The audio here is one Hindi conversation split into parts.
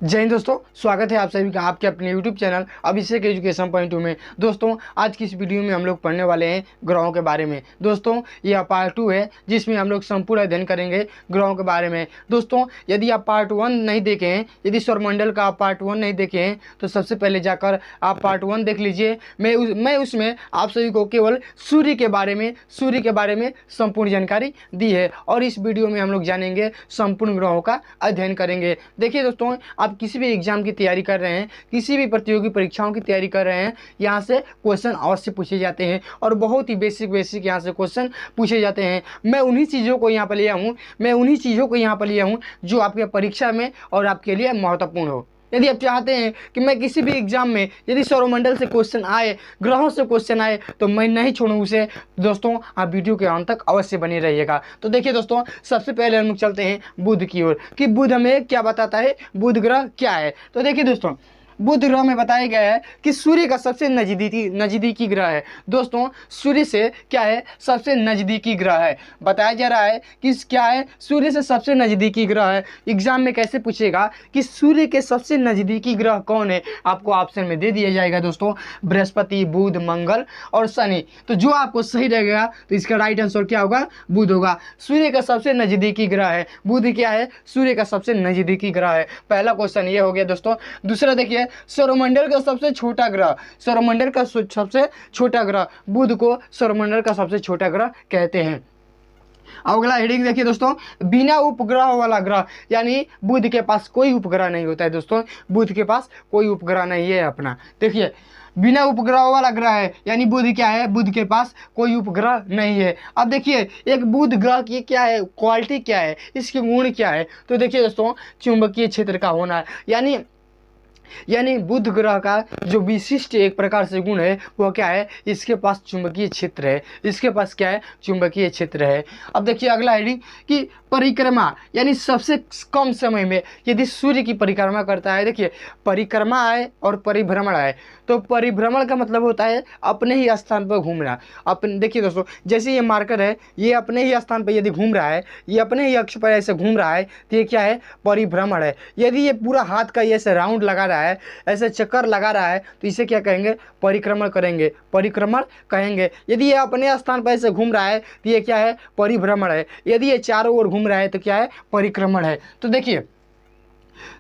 जय हिंद दोस्तों, स्वागत है आप सभी का आपके अपने यूट्यूब चैनल अभिषेक एजुकेशन पॉइंट में। दोस्तों आज की इस वीडियो में हम लोग पढ़ने वाले हैं ग्रहों के बारे में। दोस्तों यह पार्ट 2 है जिसमें हम लोग संपूर्ण अध्ययन करेंगे ग्रहों के बारे में। दोस्तों यदि आप पार्ट 1 नहीं देखे हैं, यदि सौरमंडल का आप पार्ट 1 नहीं देखे हैं तो सबसे पहले जाकर आप पार्ट 1 देख लीजिए। मैं उसमें आप सभी को केवल सूर्य के बारे में संपूर्ण जानकारी दी है और इस वीडियो में हम लोग जानेंगे संपूर्ण ग्रहों का अध्ययन करेंगे। देखिए दोस्तों, आप किसी भी एग्जाम की तैयारी कर रहे हैं, किसी भी प्रतियोगी परीक्षाओं की तैयारी कर रहे हैं, यहाँ से क्वेश्चन अवश्य पूछे जाते हैं और बहुत ही बेसिक यहाँ से क्वेश्चन पूछे जाते हैं। मैं उन्हीं चीज़ों को यहाँ पर लिया हूँ जो आपके परीक्षा में और आपके लिए महत्वपूर्ण हो। यदि आप चाहते हैं कि मैं किसी भी एग्जाम में यदि सौरमंडल से क्वेश्चन आए, ग्रहों से क्वेश्चन आए तो मैं नहीं छोड़ूं उसे। दोस्तों आप वीडियो के अंत तक अवश्य बने रहिएगा। तो देखिए दोस्तों, सबसे पहले हम लोग चलते हैं बुध की ओर कि बुध हमें क्या बताता है, बुध ग्रह क्या है। तो देखिए दोस्तों, बुध ग्रह में बताया गया है कि सूर्य का सबसे नज़दीकी ग्रह है। दोस्तों सूर्य से क्या है, सबसे नज़दीकी ग्रह है। बताया जा रहा है कि क्या है, सूर्य से सबसे नज़दीकी ग्रह है। एग्जाम में कैसे पूछेगा कि सूर्य के सबसे नज़दीकी ग्रह कौन है, आपको ऑप्शन में दे दिया जाएगा दोस्तों, बृहस्पति, बुध, मंगल और शनि। तो जो आपको सही रहेगा तो इसका राइट आंसर क्या होगा, बुध होगा। सूर्य का सबसे नज़दीकी ग्रह है बुध। क्या है, सूर्य का सबसे नज़दीकी ग्रह है। पहला क्वेश्चन ये हो गया दोस्तों। दूसरा देखिए, सौरमंडल का सबसे छोटा ग्रह, सौरमंडल का सबसे छोटा ग्रह, बुध को सौरमंडल का सबसे छोटा ग्रह कहते हैं। अगला हेडिंग देखिए दोस्तों, बिना उपग्रह वाला ग्रह, यानी बुध के पास कोई उपग्रह नहीं होता है। दोस्तों बुध के पास कोई उपग्रह नहीं है अपना। देखिए बिना उपग्रह वाला ग्रह है, यानी बुध क्या है, बुध के पास कोई उपग्रह नहीं है। अब देखिए एक बुध ग्रह की क्या है, क्वालिटी क्या है, इसके गुण क्या है। तो देखिए दोस्तों, चुंबकीय क्षेत्र का होना, यानी बुध ग्रह का जो विशिष्ट एक प्रकार से गुण है वो क्या है, इसके पास चुंबकीय क्षेत्र है। इसके पास क्या है, चुंबकीय क्षेत्र है। अब देखिए अगला हेडिंग कि परिक्रमा, यानी सबसे कम समय में यदि सूर्य की परिक्रमा करता है। देखिए परिक्रमा आए और परिभ्रमण आए, तो परिभ्रमण का मतलब होता है अपने ही स्थान पर घूमना। देखिए दोस्तों, जैसे ये मार्कर है, ये अपने ही स्थान पर यदि घूम रहा है, ये अपने ही अक्ष पर ऐसे घूम रहा है तो ये क्या है, परिभ्रमण है। यदि ये पूरा हाथ का ये ऐसे राउंड लगा रहा है, ऐसे चक्कर लगा रहा है, तो इसे क्या कहेंगे, परिक्रमण कहेंगे। यदि ये अपने स्थान पर ऐसे घूम रहा है तो ये क्या है, परिभ्रमण है। यदि ये चारों ओर घूम रहा है तो क्या है, परिक्रमण है। तो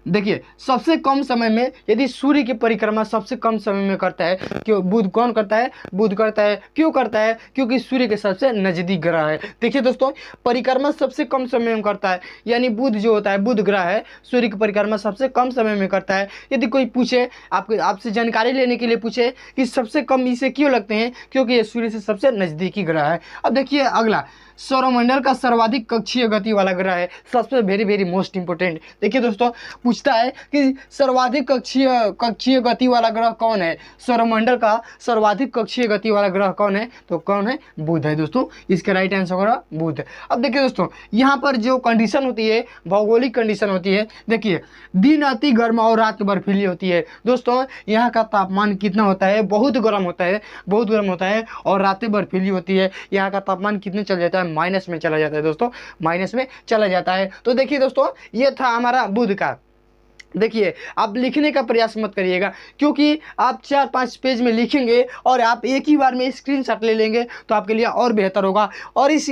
देखिए सबसे कम समय में यदि सूर्य की परिक्रमा सबसे कम समय में करता है, क्यों बुध कौन करता है, बुध करता है। क्यों करता है, क्योंकि सूर्य के सबसे नजदीक ग्रह है। देखिए दोस्तों, परिक्रमा सबसे कम समय में करता है, यानी बुध जो होता है, बुध ग्रह है, सूर्य की परिक्रमा सबसे कम समय में करता है। यदि कोई पूछे, आपसे जानकारी लेने के लिए पूछे कि सबसे कम इसे क्यों लगते हैं, क्योंकि ये सूर्य से सबसे नजदीकी ग्रह है। अब देखिए अगला, सौरमंडल का सर्वाधिक कक्षीय गति वाला ग्रह है, सबसे वेरी मोस्ट इंपोर्टेंट। देखिए दोस्तों, पूछता है कि सर्वाधिक कक्षीय गति वाला ग्रह कौन है, सौरमंडल का सर्वाधिक कक्षीय गति वाला ग्रह कौन है, तो कौन है, बुध है दोस्तों। इसका राइट आंसर होगा बुध। अब देखिए दोस्तों, यहाँ पर जो कंडीशन होती है, भौगोलिक कंडीशन होती है। देखिए दिन अति गर्म और रात बर्फीली होती है। दोस्तों यहाँ का तापमान कितना होता है, बहुत गर्म होता है और रातें बर्फीली होती है। यहाँ का तापमान कितने चल जाता है, माइनस में चला जाता है दोस्तों, माइनस में चला जाता है। तो देखिए दोस्तों, ये था हमारा बुध का। देखिए आप लिखने का प्रयास मत करिएगा, क्योंकि आप 4-5 पेज में लिखेंगे और आप एक ही बार में स्क्रीनशॉट ले लेंगे तो आपके लिए और बेहतर होगा। और इस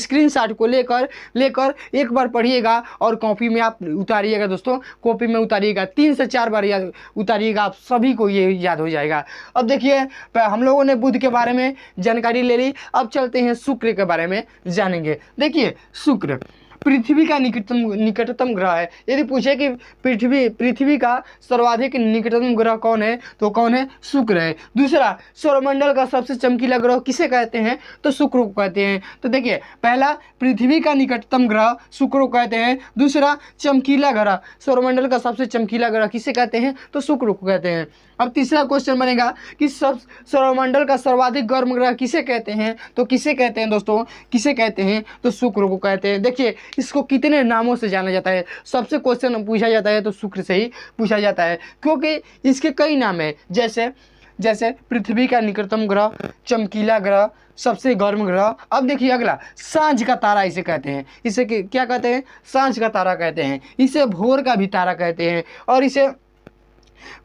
स्क्रीनशॉट को लेकर एक बार पढ़िएगा और कॉपी में आप उतारिएगा दोस्तों, कॉपी में उतारिएगा, 3 से 4 बार याद उतारिएगा, आप सभी को ये याद हो जाएगा। अब देखिए हम लोगों ने बुध के बारे में जानकारी ले ली, अब चलते हैं शुक्र के बारे में जानेंगे। देखिए शुक्र पृथ्वी का निकटतम ग्रह है। यदि पूछे कि पृथ्वी का सर्वाधिक निकटतम ग्रह कौन है, तो कौन है, शुक्र है। दूसरा, सौरमंडल का सबसे चमकीला ग्रह किसे कहते हैं, तो शुक्र को कहते हैं। तो देखिए पहला, पृथ्वी का निकटतम ग्रह शुक्र को कहते हैं। दूसरा, चमकीला ग्रह, सौरमंडल का सबसे चमकीला ग्रह किसे कहते हैं, तो शुक्र को कहते हैं। अब तीसरा क्वेश्चन बनेगा कि सौरमंडल का सर्वाधिक गर्म ग्रह किसे कहते हैं, तो किसे कहते हैं दोस्तों, किसे कहते हैं, तो शुक्र को कहते हैं। देखिए इसको कितने नामों से जाना जाता है, सबसे क्वेश्चन पूछा जाता है तो शुक्र से ही पूछा जाता है, क्योंकि इसके कई नाम हैं। जैसे जैसे पृथ्वी का निकटतम ग्रह, चमकीला ग्रह, सबसे गर्म ग्रह। अब देखिए अगला, सांझ का तारा इसे कहते हैं। इसे क्या कहते हैं? सांझ का तारा कहते हैं। इसे भोर का भी तारा कहते हैं और इसे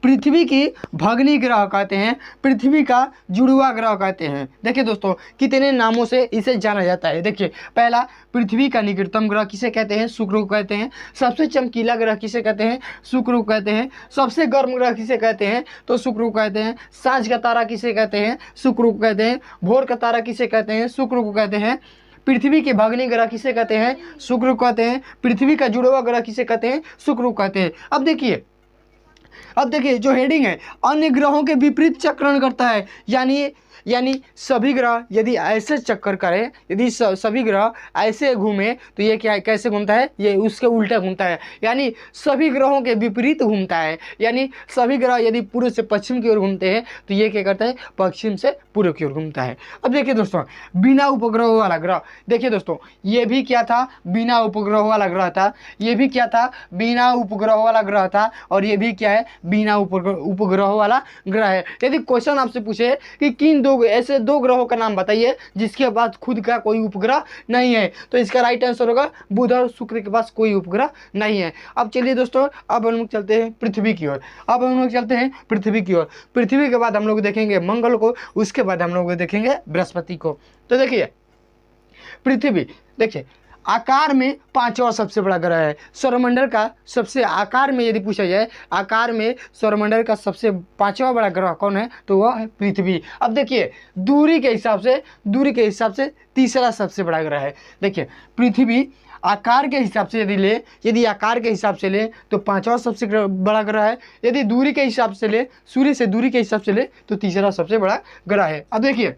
पृथ्वी की भगनी ग्रह कहते हैं, पृथ्वी का जुड़वा ग्रह कहते हैं। देखिए दोस्तों कितने नामों से इसे जाना जाता है। देखिए पहला, पृथ्वी का निकटतम ग्रह किसे कहते हैं? शुक्र को कहते हैं। सबसे चमकीला ग्रह किसे कहते हैं? शुक्र को कहते हैं। सबसे गर्म ग्रह किसे कहते हैं? तो शुक्र को कहते हैं। सांझ का तारा किसे कहते हैं? शुक्र को कहते हैं। भोर का तारा किसे कहते हैं? शुक्र को कहते हैं। पृथ्वी के भगनी ग्रह किसे कहते हैं? शुक्र को कहते हैं। पृथ्वी का जुड़वा ग्रह किसे कहते हैं? शुक्र को कहते हैं। अब देखिए जो हेडिंग है, अन्य ग्रहों के विपरीत चक्रण करता है। यानी सभी ग्रह यदि ऐसे चक्कर करें, यदि सभी ग्रह ऐसे घूमे तो ये क्या है, कैसे घूमता है? ये उसके उल्टा घूमता है, यानी सभी ग्रहों के विपरीत घूमता है। यानी सभी ग्रह यदि पूर्व से पश्चिम की ओर घूमते हैं तो ये क्या करता है? पश्चिम से पूर्व की ओर घूमता है। अब देखिए दोस्तों, बिना उपग्रहों वाला ग्रह, देखिए दोस्तों ये भी क्या था? बिना उपग्रहों वाला ग्रह था। ये भी क्या था? बिना उपग्रहों वाला ग्रह था। और ये भी क्या है? बिना उपग्रहों वाला ग्रह है। यदि क्वेश्चन आपसे पूछे कि किन ऐसे दो ग्रहों का नाम बताइए जिसके पास खुद का कोई उपग्रह नहीं है, तो इसका राइट आंसर होगा बुध और शुक्र के पास कोई उपग्रह नहीं है। अब चलिए दोस्तों, अब हम लोग चलते हैं पृथ्वी की ओर। पृथ्वी के बाद हम लोग देखेंगे मंगल को, उसके बाद हम लोग देखेंगे बृहस्पति को। तो देखिए पृथ्वी, देखिए आकार में पांचवा सबसे बड़ा ग्रह है। सौरमंडल का सबसे, आकार में यदि पूछा जाए, आकार में सौरमंडल का सबसे पांचवा बड़ा ग्रह कौन है? तो वह है पृथ्वी। अब देखिए दूरी के हिसाब से तीसरा सबसे बड़ा ग्रह है। देखिए पृथ्वी आकार के हिसाब से यदि आकार के हिसाब से ले तो पांचवा सबसे बड़ा ग्रह है। यदि दूरी के हिसाब से ले, सूर्य से दूरी के हिसाब से ले, तो तीसरा सबसे बड़ा ग्रह है। अब देखिए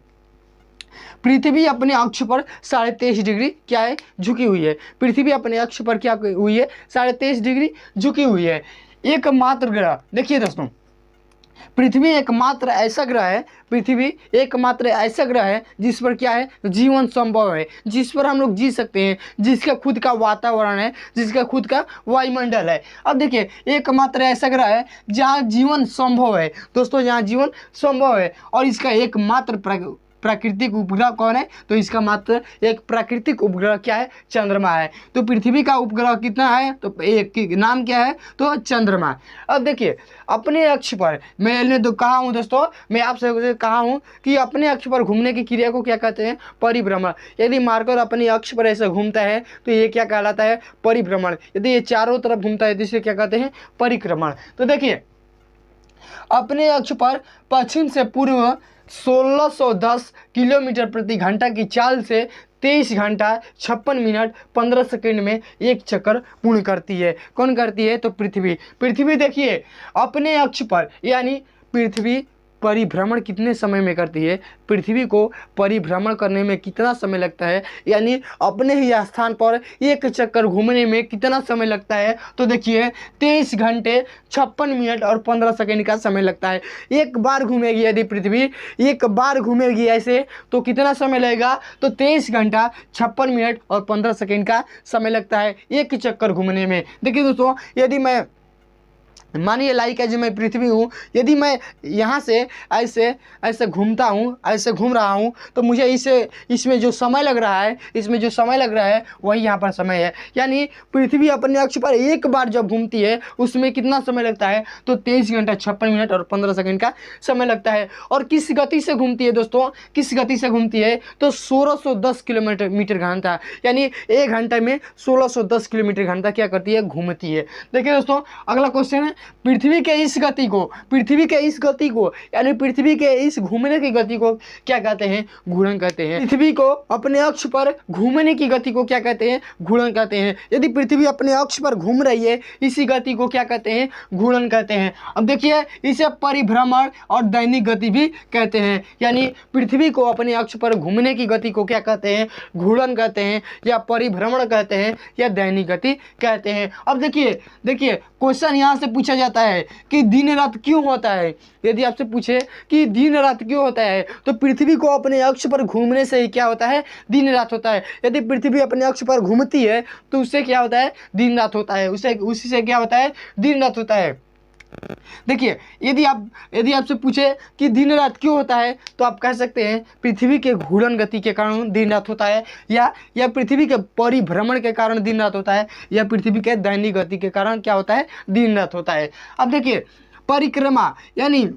पृथ्वी अपने अक्ष पर 23.5 डिग्री क्या है? झुकी हुई है। पृथ्वी अपने अक्ष पर क्या हुई है? 23.5 डिग्री झुकी हुई है। एकमात्र ग्रह, देखिए दोस्तों पृथ्वी एकमात्र ऐसा ग्रह है जिस पर क्या है? जीवन संभव है, जिस पर हम लोग जी सकते हैं, जिसका खुद का वातावरण है, जिसका खुद का वायुमंडल है। अब देखिए एकमात्र ऐसा ग्रह है जहाँ जीवन संभव है दोस्तों, जहाँ जीवन संभव है। और इसका एकमात्र प्राकृतिक उपग्रह कौन है? तो इसका मात्र एक प्राकृतिक उपग्रह क्या है? चंद्रमा है। तो पृथ्वी का उपग्रह कितना है? तो एक नाम क्या है? तो चंद्रमा। अब देखिए अपने अक्ष पर, मैंने तो कहा हूँ दोस्तों, मैं आपसे कहा हूँ कि अपने अक्ष पर घूमने की क्रिया को क्या कहते हैं? परिभ्रमण। यदि मार्कर अपने अक्ष पर ऐसे घूमता है तो ये क्या कहलाता है? परिभ्रमण। यदि ये चारों तरफ घूमता है तो इसे क्या कहते हैं? परिक्रमण। तो देखिए अपने अक्ष पर पश्चिम से पूर्व 1610 किलोमीटर प्रति घंटा की चाल से 23 घंटा 56 मिनट 15 सेकंड में एक चक्कर पूर्ण करती है। कौन करती है? तो पृथ्वी देखिए अपने अक्ष पर, यानी पृथ्वी परिभ्रमण कितने समय में करती है? पृथ्वी को परिभ्रमण करने में कितना समय लगता है, यानी अपने ही स्थान पर एक चक्कर घूमने में कितना समय लगता है? तो देखिए 23 घंटे 56 मिनट और 15 सेकंड का समय लगता है। एक बार घूमेगी यदि पृथ्वी, एक बार घूमेगी ऐसे तो कितना समय लगेगा? तो 23 घंटा 56 मिनट और 15 सेकंड का समय लगता है एक चक्कर घूमने में। देखिए दोस्तों यदि मैं, मानिए लाइक एज मैं पृथ्वी हूँ, यदि मैं यहाँ से ऐसे घूमता हूँ, ऐसे घूम रहा हूँ, तो मुझे इसमें जो समय लग रहा है वही यहाँ पर समय है। यानी पृथ्वी अपने अक्ष पर एक बार जब घूमती है उसमें कितना समय लगता है? तो 23 घंटा 56 मिनट और 15 सेकंड का समय लगता है। और किस गति से घूमती है दोस्तों? किस गति से घूमती है? तो 1610 किलोमीटर घंटा, यानी एक घंटे में 1610 किलोमीटर घंटा क्या करती है? घूमती है। देखिए दोस्तों अगला क्वेश्चन है, पृथ्वी के इस गति को यानी पृथ्वी के इस घूमने की गति को क्या कहते हैं? घूर्णन कहते हैं। पृथ्वी को अपने अक्ष पर घूमने की गति को क्या कहते हैं? घूर्णन कहते हैं। यदि पृथ्वी अपने अक्ष पर घूम रही है, इसी गति को क्या कहते हैं? घूर्णन कहते हैं। अब देखिए इसे परिभ्रमण और दैनिक गति भी कहते हैं। यानी पृथ्वी को अपने अक्ष पर घूमने की गति को क्या कहते हैं? घूर्णन कहते हैं, या परिभ्रमण कहते हैं, या दैनिक गति कहते हैं। अब देखिए क्वेश्चन यहाँ से पूछा जाता है कि दिन रात क्यों होता है। यदि आपसे पूछे कि दिन रात क्यों होता है, तो पृथ्वी को अपने अक्ष पर घूमने से ही क्या होता है? दिन रात होता है। यदि पृथ्वी अपने अक्ष पर घूमती है तो उससे क्या होता है? दिन रात होता है। उसी से क्या होता है? दिन रात होता है। देखिए, यदि आपसे पूछे कि दिन रात क्यों होता है, तो आप कह सकते हैं पृथ्वी के घूर्णन गति के कारण दिन रात होता है, या पृथ्वी के परिभ्रमण के कारण दिन रात होता है, या पृथ्वी के दैनिक गति के कारण क्या होता है, दिन रात होता है। अब देखिए, परिक्रमा यानी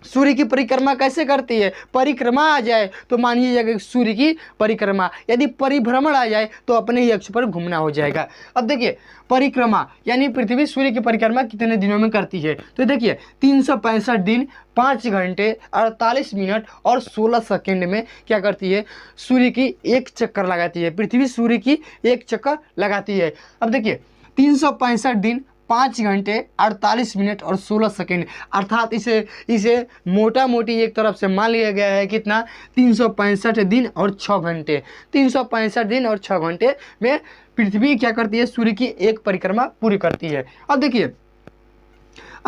सूर्य की परिक्रमा कैसे करती है। परिक्रमा आ जाए तो मान लीजिएगा सूर्य की परिक्रमा, यदि परिभ्रमण आ जाए तो अपने ही अक्ष पर घूमना हो जाएगा। अब देखिए, परिक्रमा यानी पृथ्वी सूर्य की परिक्रमा कितने दिनों में करती है, तो देखिए 365 दिन 5 घंटे 48 मिनट और 16 सेकेंड में क्या करती है, सूर्य की एक चक्कर लगाती है। पृथ्वी सूर्य की एक चक्कर लगाती है। अब देखिए 365 दिन 5 घंटे 48 मिनट और 16 सेकेंड, अर्थात इसे मोटा मोटी एक तरफ से मान लिया गया है कितना, 365 दिन और 6 घंटे। 365 दिन और 6 घंटे में पृथ्वी क्या करती है, सूर्य की एक परिक्रमा पूरी करती है। अब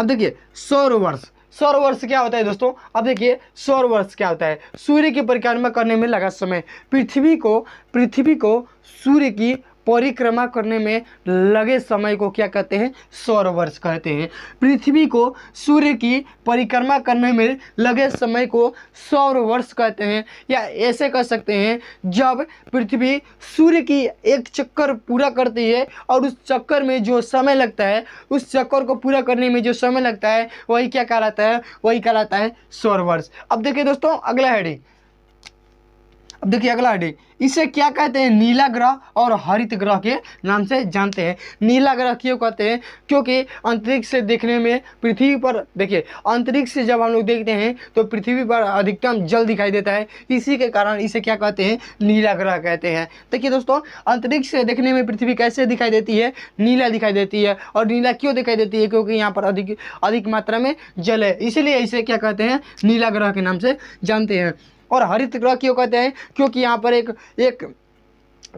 देखिए सौर वर्ष क्या होता है दोस्तों। अब देखिए सौर वर्ष क्या होता है, सूर्य की परिक्रमा करने में लगा समय। पृथ्वी को सूर्य की परिक्रमा करने में लगे समय को क्या कहते हैं, सौर वर्ष कहते हैं। पृथ्वी को सूर्य की परिक्रमा करने में लगे समय को सौर वर्ष कहते हैं, या ऐसे कह सकते हैं जब पृथ्वी सूर्य की एक चक्कर पूरा करती है और उस चक्कर में जो समय लगता है, उस चक्कर को पूरा करने में जो समय लगता है वही क्या कहलाता है, वही कहलाता है सौर वर्ष। अब देखिए दोस्तों अगला हेडिंग, इसे क्या कहते हैं, नीला ग्रह और हरित ग्रह के नाम से जानते हैं। नीला ग्रह क्यों कहते हैं, क्योंकि अंतरिक्ष से देखने में पृथ्वी पर, देखिए अंतरिक्ष से जब हम लोग देखते हैं तो पृथ्वी पर अधिकतम जल दिखाई देता है, इसी के कारण इसे क्या कहते हैं, नीला ग्रह कहते हैं। देखिए दोस्तों, अंतरिक्ष से देखने में पृथ्वी कैसे दिखाई देती है, नीला दिखाई देती है। और नीला क्यों दिखाई देती है, क्योंकि यहाँ पर अधिक मात्रा में जल है, इसलिए इसे क्या कहते हैं, नीला ग्रह के नाम से जानते हैं। और हरित ग्रह क्यों कहते हैं, क्योंकि यहाँ पर एक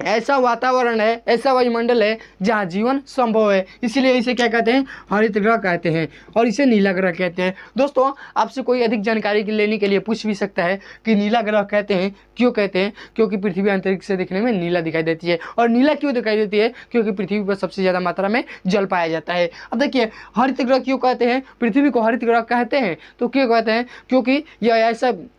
ऐसा वातावरण है, ऐसा वायुमंडल है जहाँ जीवन संभव है, इसलिए इसे क्या कहते हैं, हरित ग्रह कहते हैं, और इसे नीला ग्रह कहते हैं। दोस्तों आपसे कोई अधिक जानकारी लेने के लिए पूछ भी सकता है कि नीला ग्रह कहते हैं, क्यों कहते हैं, क्योंकि पृथ्वी अंतरिक्ष से दिखने में नीला दिखाई देती है। और नीला क्यों दिखाई देती है, क्योंकि पृथ्वी पर सबसे ज़्यादा मात्रा में जल पाया जाता है। अब देखिए हरित ग्रह क्यों कहते हैं, पृथ्वी को हरित ग्रह कहते हैं, तो क्यों कहते हैं, क्योंकि यह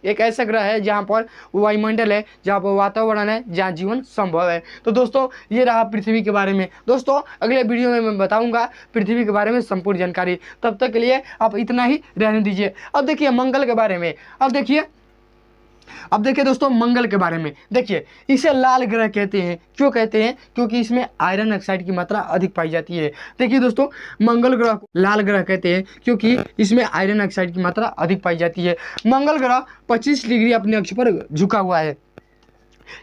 एक ऐसा ग्रह है जहाँ पर वायुमंडल है, जहाँ पर वातावरण है, जहाँ जीवन संभव है। तो दोस्तों ये रहा पृथ्वी के बारे में। दोस्तों अगले वीडियो में मैं बताऊंगा पृथ्वी के बारे में संपूर्ण जानकारी, तब तक के लिए आप इतना ही रहने दीजिए। अब देखिए मंगल के बारे में, अब देखिए दोस्तों मंगल के बारे में, देखिए इसे लाल ग्रह कहते हैं। क्यों कहते हैं, क्योंकि इसमें आयरन ऑक्साइड की मात्रा अधिक पाई जाती है। देखिए दोस्तों मंगल ग्रह को लाल ग्रह कहते हैं क्योंकि इसमें आयरन ऑक्साइड की मात्रा अधिक पाई जाती है। मंगल ग्रह 25 डिग्री अपने अक्ष पर झुका हुआ है।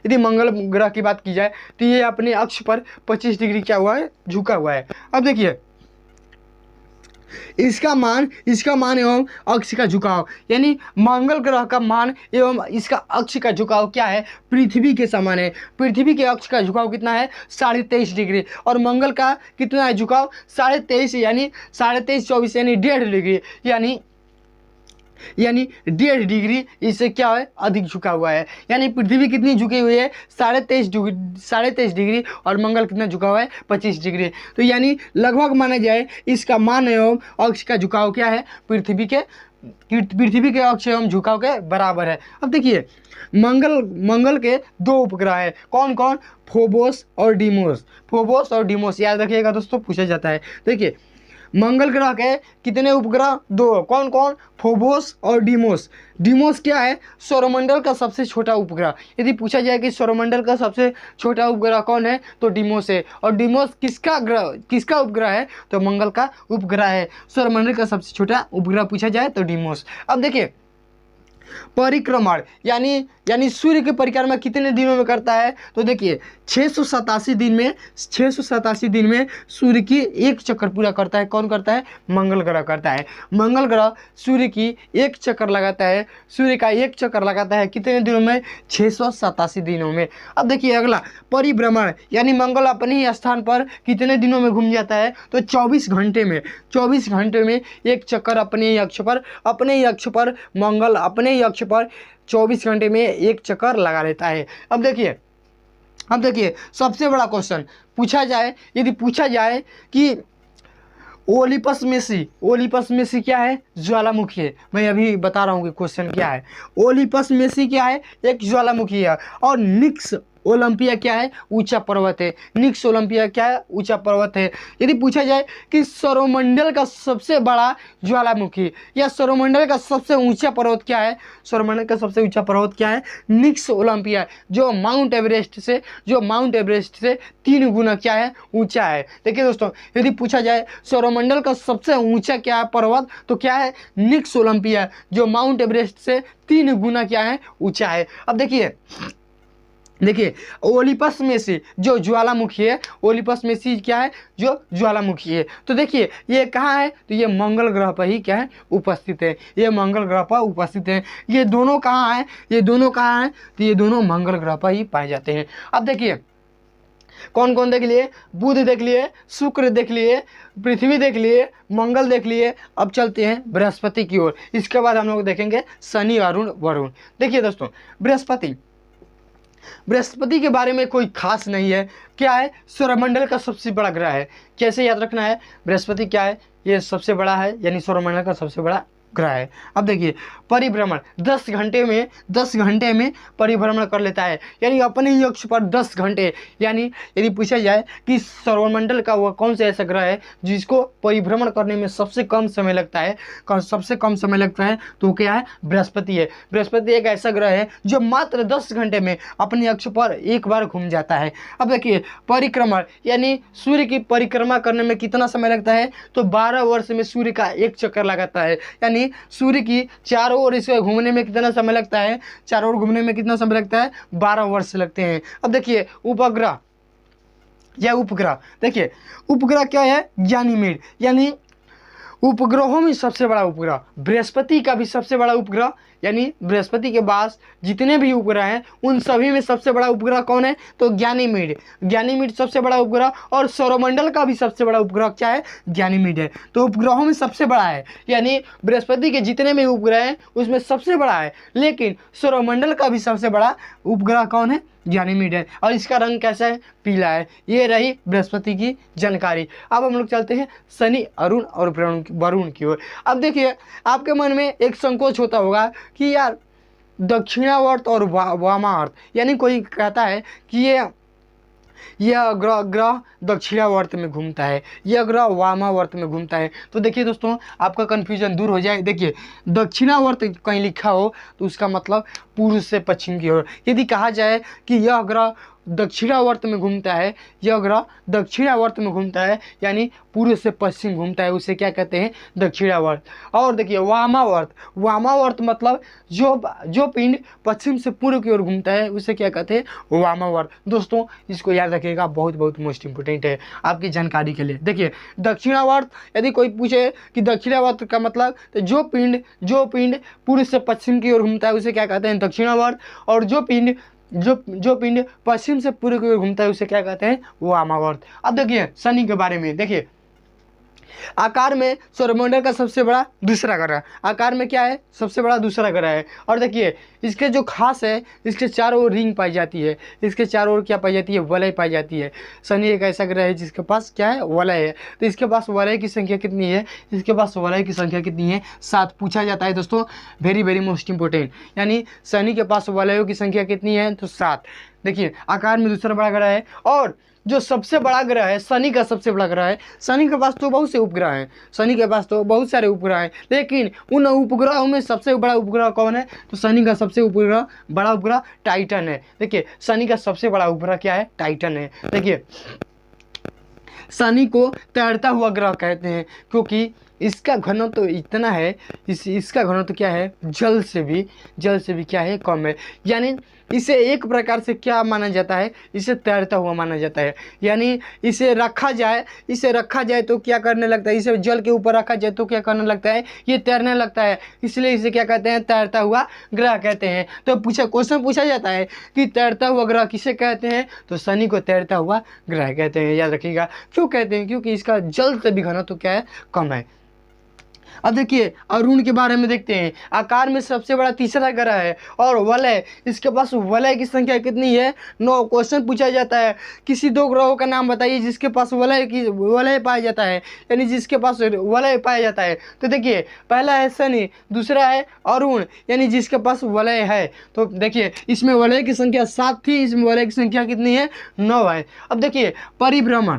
यदि मंगल ग्रह की बात की जाए तो ये अपने अक्ष पर 25 डिग्री क्या हुआ है, झुका हुआ है। अब देखिए इसका मान एवं अक्ष का झुकाव, यानी मंगल ग्रह का मान एवं इसका अक्ष का झुकाव क्या है, पृथ्वी के समान है। पृथ्वी के अक्ष का झुकाव कितना है, 23.5 डिग्री, और मंगल का कितना है झुकाव, 23.5 यानी 23.5 24 यानी 1.5 डिग्री, यानी 1.5 डिग्री इससे क्या है, अधिक झुका हुआ है। यानी पृथ्वी कितनी झुकी हुई है, 23.5 डिग्री, और मंगल कितना झुका हुआ है, 25 डिग्री। तो यानी लगभग माना जाए इसका मान एवं अक्ष का झुकाव क्या है, पृथ्वी के अक्ष एवं झुकाव के बराबर है। अब देखिए मंगल के 2 उपग्रह है, कौन कौन, फोबोस और डीमोस। याद रखिएगा दोस्तों, पूछा जाता है। देखिए मंगल ग्रह के कितने उपग्रह, 2, कौन कौन, फोबोस और डीमोस क्या है, सौरमंडल का सबसे छोटा उपग्रह। यदि पूछा जाए कि सौरमंडल का सबसे छोटा उपग्रह कौन है, तो डीमोस है। और डीमोस किसका उपग्रह है, तो मंगल का उपग्रह है। सौरमंडल का सबसे छोटा उपग्रह पूछा जाए तो डीमोस। अब देखिए परिक्रमण यानी सूर्य की परिक्रमा कितने दिनों में करता है, तो देखिए 687 दिन में सूर्य की एक चक्कर पूरा करता है। कौन करता है, मंगल ग्रह करता है। मंगल ग्रह सूर्य की एक चक्कर लगाता है, सूर्य का एक चक्कर लगाता है कितने दिनों में, 687 दिनों में। अब देखिए अगला परिभ्रमण, यानी मंगल अपने ही स्थान पर कितने दिनों में घूम जाता है, तो 24 घंटे में एक चक्कर अपने ही अक्ष पर मंगल अपने ही अक्ष पर 24 घंटे में एक चक्कर लगा लेता है। अब देखिए सबसे बड़ा क्वेश्चन यदि पूछा जाए कि ओलिपस मेसी क्या है? ज्वालामुखी है। मैं अभी बता रहा हूँ कि क्वेश्चन क्या है। ओलिपस मेसी क्या है? एक ज्वालामुखी है। और निक्स ओलंपिया क्या है? ऊंचा पर्वत है। निक्स ओलंपिया क्या है? ऊंचा पर्वत है। यदि पूछा जाए कि सौरमंडल का सबसे बड़ा ज्वालामुखी या सौरमंडल का सबसे ऊंचा पर्वत क्या है? सौरमंडल का सबसे ऊंचा पर्वत क्या है? निक्स ओलंपिया, जो माउंट एवरेस्ट से 3 गुना क्या है? ऊंचा है। देखिए दोस्तों, यदि पूछा जाए सौरमंडल का सबसे ऊंचा क्या है पर्वत, तो क्या है? निक्स ओलंपिया, जो माउंट एवरेस्ट से 3 गुना क्या है? ऊंचा है। अब देखिए ओलिपस में से जो ज्वालामुखी है, ओलिपस में से क्या है? जो ज्वालामुखी है। तो देखिए ये कहाँ है? तो ये मंगल ग्रह पर ही क्या है? उपस्थित है। ये मंगल ग्रह पर उपस्थित है। ये दोनों कहाँ हैं? तो ये दोनों मंगल ग्रह पर ही पाए जाते हैं। अब देखिए कौन कौन देख लिए? बुध देख लिए, शुक्र देख लिए, पृथ्वी देख लिए, मंगल देख लिए। अब चलते हैं बृहस्पति की ओर। इसके बाद हम लोग देखेंगे शनि, अरुण, वरुण। देखिए दोस्तों, बृहस्पति के बारे में कोई खास नहीं है। क्या है? सौरमंडल का सबसे बड़ा ग्रह है। कैसे याद रखना है? बृहस्पति क्या है? ये सबसे बड़ा है, यानी सौरमंडल का सबसे बड़ा ग्रह है। अब देखिए परिभ्रमण 10 घंटे में परिभ्रमण कर लेता है, यानी अपने ही अक्ष पर 10 घंटे। यानी यदि पूछा जाए कि सौरमंडल का वह कौन सा ऐसा ग्रह है जिसको परिभ्रमण करने में सबसे कम समय लगता है, तो क्या है? बृहस्पति है। बृहस्पति एक ऐसा ग्रह है जो मात्र 10 घंटे में अपने अक्ष पर एक बार घूम जाता है। अब देखिए परिक्रमण, यानी सूर्य की परिक्रमा करने में कितना समय लगता है? तो 12 वर्ष में सूर्य का एक चक्कर लगाता है। यानी सूर्य की चारों ओर इसे घूमने में कितना समय लगता है? 12 वर्ष लगते हैं। अब देखिए उपग्रह या उपग्रह। देखिए उपग्रह क्या है? गैनीमेड, यानी उपग्रहों में सबसे बड़ा उपग्रह। बृहस्पति का भी सबसे बड़ा उपग्रह, यानी बृहस्पति के पास जितने भी उपग्रह हैं उन सभी में सबसे बड़ा उपग्रह कौन है? तो गैनीमेड सबसे बड़ा उपग्रह। और सौरमंडल का भी सबसे बड़ा उपग्रह क्या है? गैनीमेड है। तो उपग्रहों में सबसे बड़ा है, यानी बृहस्पति के जितने भी उपग्रह हैं उसमें सबसे बड़ा है। लेकिन सौरमंडल का भी सबसे बड़ा उपग्रह कौन है? गैनीमेड है। और इसका रंग कैसा है? पीला है। ये रही बृहस्पति की जानकारी। अब हम लोग चलते हैं शनि, अरुण और वरुण की ओर। अब देखिए आपके मन में एक संकोच होता होगा कि यार दक्षिणावर्त और वामावर्त, यानी कोई कहता है कि यह ग्रह दक्षिणावर्त में घूमता है, यह ग्रह वामावर्त में घूमता है। तो देखिए दोस्तों, आपका कन्फ्यूजन दूर हो जाए। देखिए दक्षिणावर्त कहीं लिखा हो तो उसका मतलब पूर्व से पश्चिम की ओर। यदि कहा जाए कि यह ग्रह दक्षिणावर्त में घूमता है, यानी पूर्व से पश्चिम घूमता है, उसे क्या कहते हैं? दक्षिणावर्त। और देखिए वामावर्त मतलब जो पिंड पश्चिम से पूर्व की ओर घूमता है उसे क्या कहते हैं? वामावर्त। दोस्तों इसको याद रखिएगा, बहुत मोस्ट इंपोर्टेंट है आपकी जानकारी के लिए। देखिए दक्षिणावर्त, यदि कोई पूछे कि दक्षिणावर्त का मतलब, तो जो पिंड पूर्व से पश्चिम की ओर घूमता है उसे क्या कहते हैं? दक्षिणावर्त। और जो पिंड पश्चिम से पूर्व की ओर घूमता है उसे क्या कहते हैं? वामावर्त। अब देखिए शनि के बारे में। देखिए आकार में सौरमंडल का सबसे बड़ा दूसरा ग्रह, आकार में क्या है? सबसे बड़ा दूसरा ग्रह है। और देखिए इसके जो खास है, इसके चारों ओर रिंग पाई जाती है, इसके चारों ओर क्या पाई जाती है? वलय पाई जाती है। शनि एक ऐसा ग्रह है जिसके पास क्या है? वलय है। तो इसके पास वलय की संख्या कितनी है? इसके पास वलय की संख्या कितनी है? 7 पूछा जाता है दोस्तों, वेरी मोस्ट इंपोर्टेंट। यानी शनि के पास वलयों की संख्या कितनी है? तो 7। देखिए आकार में दूसरा बड़ा ग्रह है। और जो सबसे बड़ा ग्रह है, शनि का सबसे बड़ा ग्रह है। शनि के पास तो बहुत से उपग्रह हैं, बहुत सारे उपग्रह हैं, लेकिन उन उपग्रहों में सबसे बड़ा उपग्रह कौन है? तो शनि का सबसे बड़ा उपग्रह टाइटन है। देखिए शनि का सबसे बड़ा उपग्रह क्या है? टाइटन है। देखिए शनि को तैरता हुआ ग्रह कहते हैं, क्योंकि इसका घनत्व तो इतना है, इसका घनत्व तो क्या है? जल से भी क्या है? कम है। यानी इसे एक प्रकार से क्या माना जाता है? इसे तैरता हुआ माना जाता है। यानी इसे रखा जाए तो क्या करने लगता है? इसे जल के ऊपर रखा जाए तो क्या करने लगता है? ये तैरने लगता है। इसलिए इसे क्या कहते हैं? तैरता हुआ ग्रह कहते हैं। तो क्वेश्चन पूछा जाता है कि तैरता हुआ ग्रह किसे कहते हैं? तो शनि को तैरता हुआ ग्रह कहते हैं। याद रखिएगा। क्यों कहते हैं? क्योंकि इसका जल से भी घनत्व तो क्या है? कम है। अब देखिए अरुण के बारे में देखते हैं। आकार में सबसे बड़ा तीसरा ग्रह है और वलय, इसके पास वलय की संख्या कितनी है? 9। क्वेश्चन पूछा जाता है किसी दो ग्रहों का नाम बताइए जिसके पास वलय पाया जाता है, यानी जिसके पास वलय पाया जाता है। तो देखिए पहला है शनि, दूसरा है अरुण, यानी जिसके पास वलय है। तो देखिए इसमें वलय की संख्या 7 थी, इसमें वलय की संख्या कितनी है? 9 है। अब देखिए परिभ्रमण,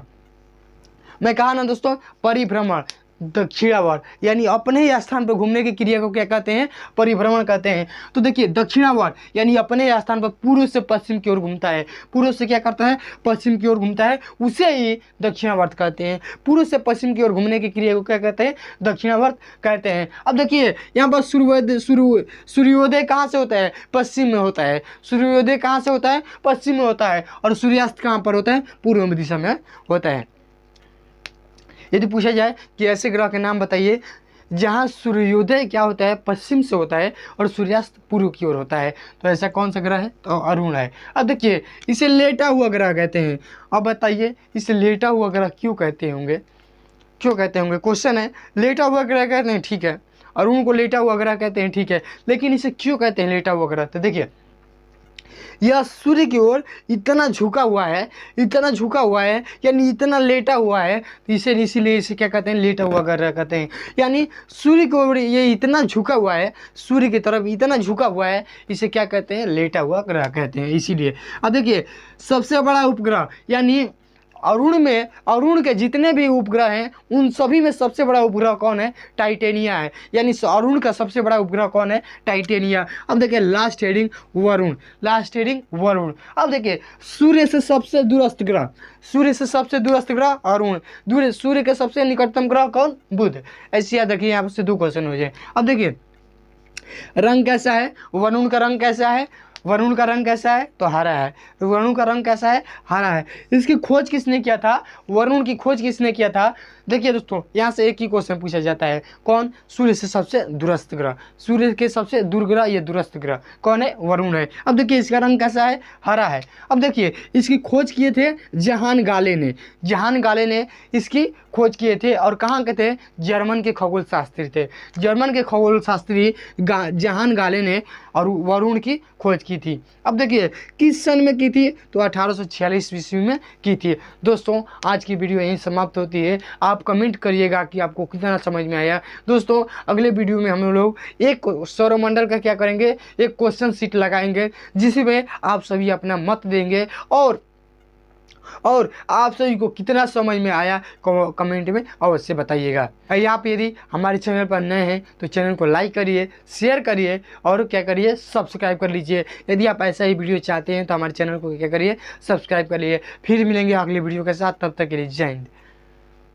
मैं कहा ना दोस्तों, परिभ्रमण दक्षिणावर्त, यानी अपने ही स्थान पर घूमने की क्रिया को क्या कहते हैं? परिभ्रमण कहते हैं। तो देखिए दक्षिणावर्त यानी अपने ही स्थान पर पूर्व से पश्चिम की ओर घूमता है, पूर्व से क्या करता है? पश्चिम की ओर घूमता है, उसे ही दक्षिणावर्त कहते हैं। पूर्व से पश्चिम की ओर घूमने की क्रिया को क्या कहते हैं? दक्षिणावर्त कहते हैं। अब देखिए यहाँ पर सूर्योदय कहाँ से होता है? पश्चिम में होता है। सूर्योदय कहाँ से होता है? पश्चिम में होता है। और सूर्यास्त कहाँ पर होता है? पूर्व में दिशा में होता है। यदि पूछा जाए कि ऐसे ग्रह के नाम बताइए जहाँ सूर्योदय क्या होता है? पश्चिम से होता है और सूर्यास्त पूर्व की ओर होता है, तो ऐसा कौन सा ग्रह है? तो अरुण है। अब देखिए इसे लेटा हुआ ग्रह कहते हैं। अब बताइए इसे लेटा हुआ ग्रह क्यों कहते होंगे? क्यों कहते होंगे? क्वेश्चन है, लेटा हुआ ग्रह कहते हैं, ठीक है, अरुण को लेटा हुआ ग्रह कहते हैं, ठीक है, लेकिन इसे क्यों कहते हैं लेटा हुआ ग्रह? तो देखिए यह सूर्य की ओर इतना झुका हुआ है, इतना झुका हुआ है, यानी इतना लेटा हुआ है, तो इसीलिए इसे क्या कहते हैं? लेटा हुआ ग्रह कहते हैं। यानी सूर्य की ओर ये इतना झुका हुआ है, सूर्य की तरफ इतना झुका हुआ है, इसे क्या कहते हैं? लेटा हुआ ग्रह कहते हैं, इसीलिए। अब देखिए सबसे बड़ा उपग्रह, यानी अरुण के जितने भी उपग्रह हैं उन सभी में सबसे बड़ा उपग्रह कौन है? टाइटेनिया है। यानी अरुण का सबसे बड़ा उपग्रह कौन है? टाइटेनिया। अब देखिए लास्ट हेडिंग वरुण। अब देखिए सूर्य से सबसे दूरस्थ ग्रह अरुण, सूर्य के सबसे निकटतम ग्रह कौन? बुध। ऐसे याद रखिए, यहाँ से 2 क्वेश्चन हो जाए। अब देखिए रंग कैसा है? वरुण का रंग कैसा है? वरुण का रंग कैसा है? तो हरा है। वरुण का रंग कैसा है? हरा है। इसकी खोज किसने किया था? वरुण की खोज किसने किया था? देखिए दोस्तों यहाँ से एक ही क्वेश्चन पूछा जाता है, कौन? सूर्य से सबसे दूरस्थ ग्रह, सूर्य के सबसे दूर ग्रह, ये दूरस्थ ग्रह कौन है? वरुण है। अब देखिए इसका रंग कैसा है? हरा है। अब देखिए इसकी खोज किए थे जहान गाले ने इसकी खोज किए थे, और कहाँ के थे? जर्मन के खगोल शास्त्री थे। जर्मन के खगोल शास्त्री जहान गाले ने और वरुण की खोज की थी। अब देखिए किस सन में की थी? तो 1846 ईस्वी में की थी। दोस्तों आज की वीडियो यहीं समाप्त होती है। आप कमेंट करिएगा कि आपको कितना समझ में आया। दोस्तों अगले वीडियो में हम लोग एक सौरमंडल का क्या करेंगे? एक क्वेश्चन शीट लगाएंगे जिसमें आप सभी अपना मत देंगे, और आप सभी को कितना समझ में आया कमेंट में अवश्य बताइएगा। आप यदि हमारे चैनल पर नए हैं तो चैनल को लाइक करिए, शेयर करिए और क्या करिए? सब्सक्राइब कर लीजिए। यदि आप ऐसा ही वीडियो चाहते हैं तो हमारे चैनल को क्या करिए? सब्सक्राइब कर लीजिए। फिर मिलेंगे अगले वीडियो के साथ, तब तक के लिए जय हिंद।